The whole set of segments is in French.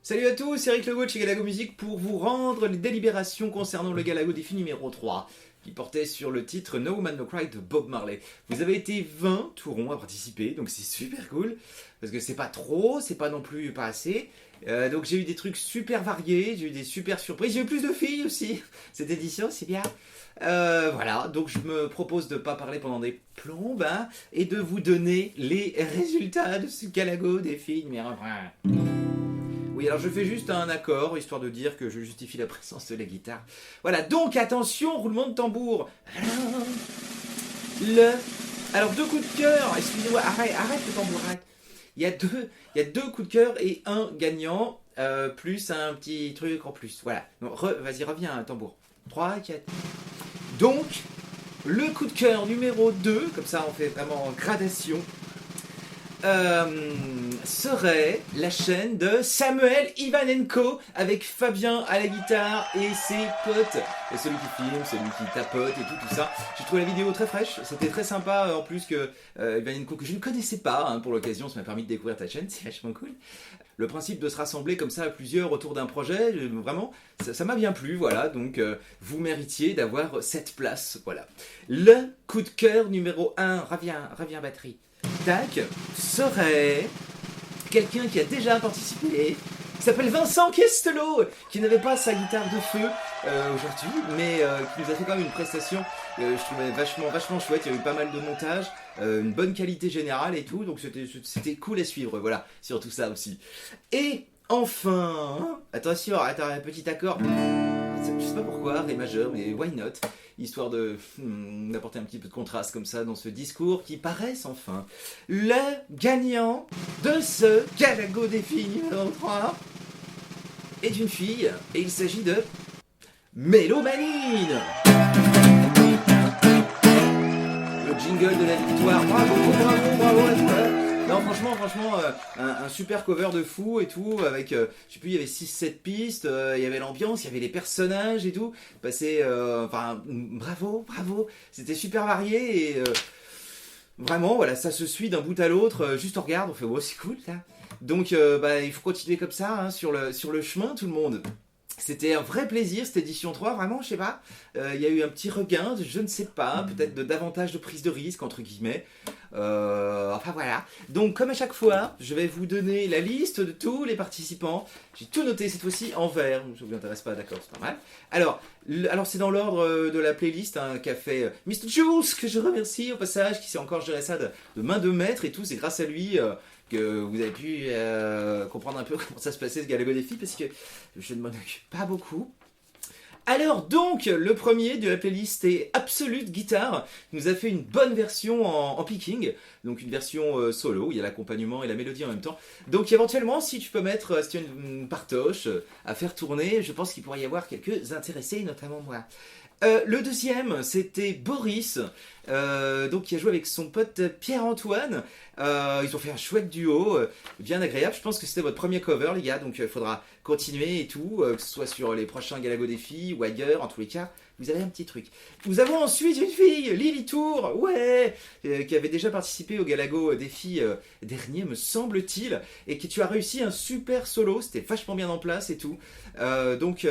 Salut à tous, c'est Eric Legault chez Galago Music pour vous rendre les délibérations concernant le Galago défi numéro 3 qui portait sur le titre No Woman No Cry de Bob Marley. Vous avez été 20 tout rond à participer, donc c'est super cool, parce que c'est pas trop, c'est pas non plus pas assez. Donc j'ai eu des trucs super variés, j'ai eu des super surprises, j'ai eu plus de filles aussi, cette édition, c'est bien. Voilà, donc je me propose de pas parler pendant des plombes, hein, et de vous donner les résultats de ce Galago défi numéro 1. Oui, alors je fais juste un accord, histoire de dire que je justifie la présence de la guitare. Voilà, donc attention, roulement de tambour. Alors deux coups de cœur, excusez-moi, arrête le tambour, arrête. Il y a deux coups de cœur et un gagnant, plus un petit truc en plus. Voilà, vas-y, reviens, tambour. 3, 4. Donc, le coup de cœur numéro 2, comme ça on fait vraiment en gradation, serait la chaîne de Samuel Ivanenko avec Fabien à la guitare et ses potes. Et celui qui filme, celui qui tapote et tout ça. J'ai trouvé la vidéo très fraîche, c'était très sympa en plus que Ivanenko que je ne connaissais pas hein, pour l'occasion, ça m'a permis de découvrir ta chaîne, c'est vachement cool. Le principe de se rassembler comme ça à plusieurs autour d'un projet, vraiment, ça m'a bien plu, voilà, donc vous méritiez d'avoir cette place, voilà. Le coup de cœur numéro 1, reviens batterie. Tac, serait quelqu'un qui a déjà participé, qui s'appelle Vincent Questelot, qui n'avait pas sa guitare de feu aujourd'hui, mais qui nous a fait quand même une prestation, je trouvais vachement chouette, il y a eu pas mal de montage, une bonne qualité générale et tout, donc c'était cool à suivre, voilà, sur tout ça aussi. Et enfin, attention, petit accord, je sais pas pourquoi, ré majeur, mais why not, histoire d'apporter un petit peu de contraste comme ça dans ce discours qui paraît sans fin. Le gagnant de ce Galago défi numéro 3 est une fille, et il s'agit de Mélomanine. Le jingle de la victoire, bravo à toi. Non, franchement, un super cover de fou et tout, avec, je sais plus, il y avait 6-7 pistes, il y avait l'ambiance, il y avait les personnages et tout, bravo, c'était super varié et vraiment, voilà, ça se suit d'un bout à l'autre, juste on regarde, on fait, oh, c'est cool, ça. Donc, il faut continuer comme ça, hein, sur le chemin, tout le monde. C'était un vrai plaisir cette édition 3, vraiment, je sais pas, il y a eu un petit regain, je ne sais pas, peut-être davantage de prise de risque, entre guillemets, enfin voilà. Donc comme à chaque fois, je vais vous donner la liste de tous les participants, j'ai tout noté cette fois-ci en vert, ça ne vous intéresse pas, d'accord, c'est normal. Alors c'est dans l'ordre de la playlist hein, qu'a fait Mr. Jules, que je remercie au passage, qui s'est encore géré ça de main de maître et tout, c'est grâce à lui que vous avez pu comprendre un peu comment ça se passait ce Galago défi, parce que je ne m'en occupe pas beaucoup. Alors donc, le premier de la playlist est Absolute Guitar, qui nous a fait une bonne version en picking, donc une version solo, il y a l'accompagnement et la mélodie en même temps. Donc éventuellement, si tu peux mettre si tu as une partoche à faire tourner, je pense qu'il pourrait y avoir quelques intéressés, notamment moi. Le deuxième, c'était Boris, donc qui a joué avec son pote Pierre-Antoine. Ils ont fait un chouette duo, bien agréable. Je pense que c'était votre premier cover, les gars, donc il faudra continuer et tout, que ce soit sur les prochains Galago défis ou ailleurs, en tous les cas. Vous avez un petit truc. Nous avons ensuite une fille, Lily Tour, ouais, qui avait déjà participé au Galago défi dernier, me semble-t-il, et qui tu as réussi un super solo, c'était vachement bien en place et tout. Donc,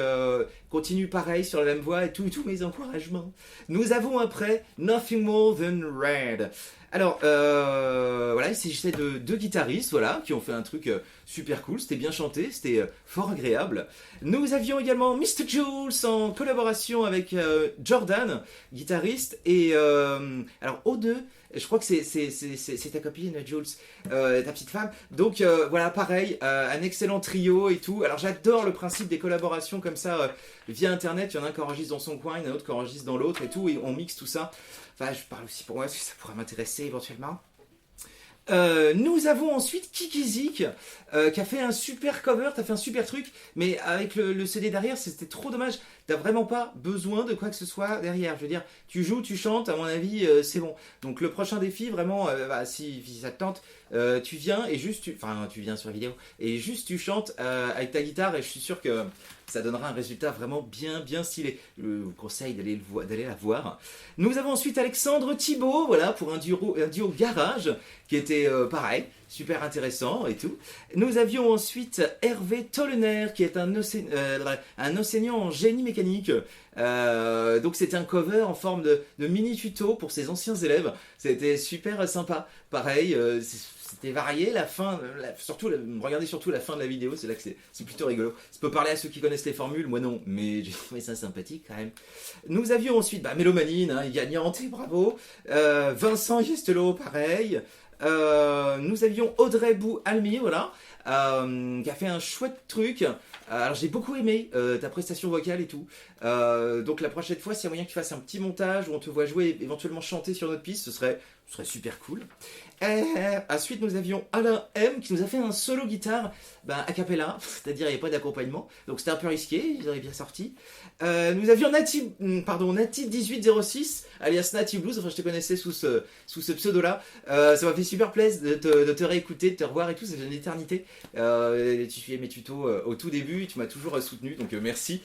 continue pareil sur la même voie et tous mes encouragements. Nous avons après Nothing More Than Red. Alors, voilà, il s'agissait de deux guitaristes, voilà, qui ont fait un truc super cool, c'était bien chanté, c'était fort agréable. Nous avions également Mr. Jules en collaboration avec Jordan, guitariste, et alors O2, je crois que c'est ta copine, Jules, ta petite femme. Donc voilà, pareil, un excellent trio et tout. Alors j'adore le principe des collaborations comme ça via Internet. Il y en a un qui enregistre dans son coin, il y en a un autre qui enregistre dans l'autre et tout, et on mixe tout ça. Enfin, je parle aussi pour moi, parce que ça pourrait m'intéresser éventuellement. Nous avons ensuite Kikizik qui a fait un super cover, t'as fait un super truc, mais avec le CD derrière, c'était trop dommage. T'as vraiment pas besoin de quoi que ce soit derrière. Je veux dire, tu joues, tu chantes, à mon avis, c'est bon. Donc le prochain défi, vraiment, si ça te tente, tu viens et juste, tu viens sur la vidéo et juste tu chantes avec ta guitare et je suis sûr que ça donnera un résultat vraiment bien stylé. Je vous conseille d'aller la voir. Nous avons ensuite Alexandre Thibault, voilà, pour un duo garage qui était pareil, super intéressant et tout. Nous avions ensuite Hervé Tollener, qui est un enseignant en génie mécanique. Donc c'était un cover en forme de mini tuto pour ses anciens élèves. C'était super sympa. Pareil, c'était varié. Regardez surtout la fin de la vidéo, c'est là que c'est plutôt rigolo. Ça peut parler à ceux qui connaissent les formules, moi non, mais j'ai trouvé ça sympathique quand même. Nous avions ensuite Mélomanine, hein, gagnante, et bravo. Vincent Gestelot, pareil. Nous avions Audrey Bou-Almi, voilà, qui a fait un chouette truc. Alors j'ai beaucoup aimé ta prestation vocale et tout. Donc la prochaine fois, s'il y a moyen que tu fasses un petit montage où on te voit jouer, éventuellement chanter sur notre piste, ce serait super cool. Ensuite, nous avions Alain M qui nous a fait un solo guitare a cappella, c'est-à-dire il n'y avait pas d'accompagnement, donc c'était un peu risqué, ils auraient bien sorti. Nous avions Nati1806, alias Nati Blues, enfin je te connaissais sous ce pseudo-là. Ça m'a fait super plaisir de te réécouter, de te revoir et tout, ça fait une éternité. Tu suivais mes tutos au tout début, tu m'as toujours soutenu, donc merci.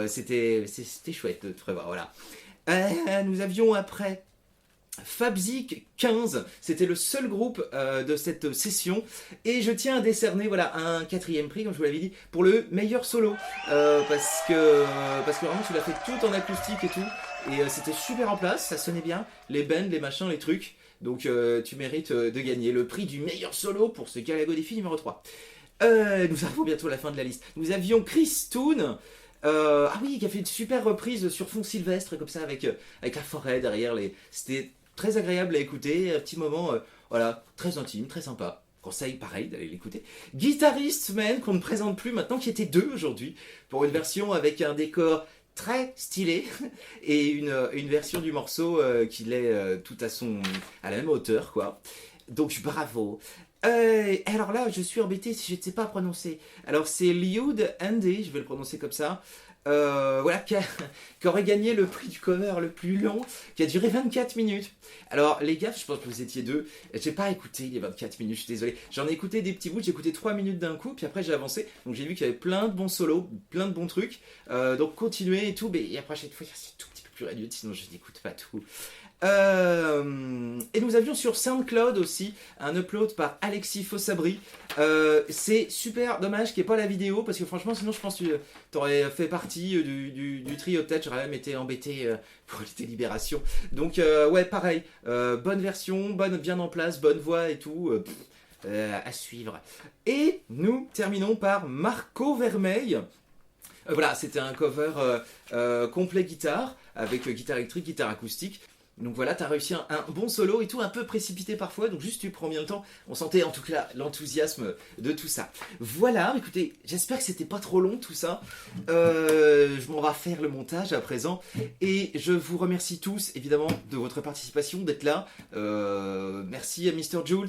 C'était chouette de te revoir, voilà. Nous avions après Fabzik 15, c'était le seul groupe de cette session, et je tiens à décerner un 4e prix, comme je vous l'avais dit, pour le meilleur solo, parce que vraiment tu l'as fait tout en acoustique et tout, et c'était super en place, ça sonnait bien, les bends, les machins, les trucs, donc tu mérites de gagner le prix du meilleur solo pour ce Galago Défi numéro 3. Nous arrivons bientôt à la fin de la liste. Nous avions Chris Toon, qui a fait une super reprise sur fond sylvestre, comme ça, avec la forêt derrière. C'était très agréable à écouter, un petit moment, très intime, très sympa. Conseil pareil d'aller l'écouter. Guitariste Man, qu'on ne présente plus maintenant, qui était 2 aujourd'hui, pour une version avec un décor très stylé, et une version du morceau qui l'est tout à la même hauteur, quoi. Donc bravo. Alors là, je suis embêté si je ne sais pas prononcer. Alors c'est Liud Andy, je vais le prononcer comme ça. Qui aurait gagné le prix du cover le plus long, qui a duré 24 minutes. Alors les gars, je pense que vous étiez 2. J'ai pas écouté les 24 minutes, je suis désolé. J'en ai écouté des petits bouts, j'ai écouté 3 minutes d'un coup, puis après j'ai avancé. Donc j'ai vu qu'il y avait plein de bons solos, plein de bons trucs. Donc continuez et tout, mais la prochaine fois, c'est tout petit peu plus réduit, sinon je n'écoute pas tout. Et nous avions sur SoundCloud aussi un upload par Alexis Fossabri. C'est super dommage qu'il n'y ait pas la vidéo, parce que franchement sinon je pense que tu aurais fait partie du trio de tête. J'aurais même été embêté pour les délibérations. Donc pareil, bonne version, bien en place, bonne voix et tout, à suivre. Et nous terminons par Marco Vermeil. C'était un cover complet guitare, avec guitare électrique, guitare acoustique. Donc voilà, t'as réussi un bon solo et tout, un peu précipité parfois, donc juste tu prends bien le temps. On sentait en tout cas l'enthousiasme de tout ça. Voilà, écoutez, j'espère que c'était pas trop long tout ça. Je m'en vais faire le montage à présent. Et je vous remercie tous, évidemment, de votre participation, d'être là. Merci à Mr. Jules,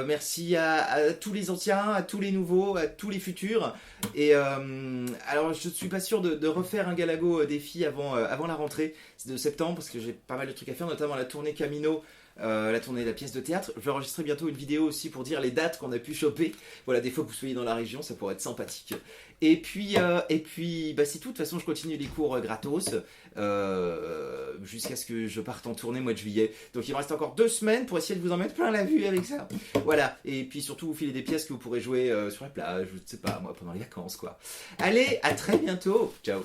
merci à tous les anciens, à tous les nouveaux, à tous les futurs. Et alors, je suis pas sûr de refaire un Galago défi avant la rentrée de septembre, parce que j'ai pas mal de trucs à faire, notamment la tournée Camino, la tournée de la pièce de théâtre. Je vais enregistrer bientôt une vidéo aussi pour dire les dates qu'on a pu choper. Voilà, des fois que vous soyez dans la région, ça pourrait être sympathique. Et puis c'est tout. De toute façon, je continue les cours gratos jusqu'à ce que je parte en tournée mois de juillet. Donc il me reste encore 2 semaines pour essayer de vous en mettre plein la vue avec ça. Voilà. Et puis surtout vous filer des pièces que vous pourrez jouer sur la plage, je sais pas moi, pendant les vacances quoi. Allez, à très bientôt. Ciao.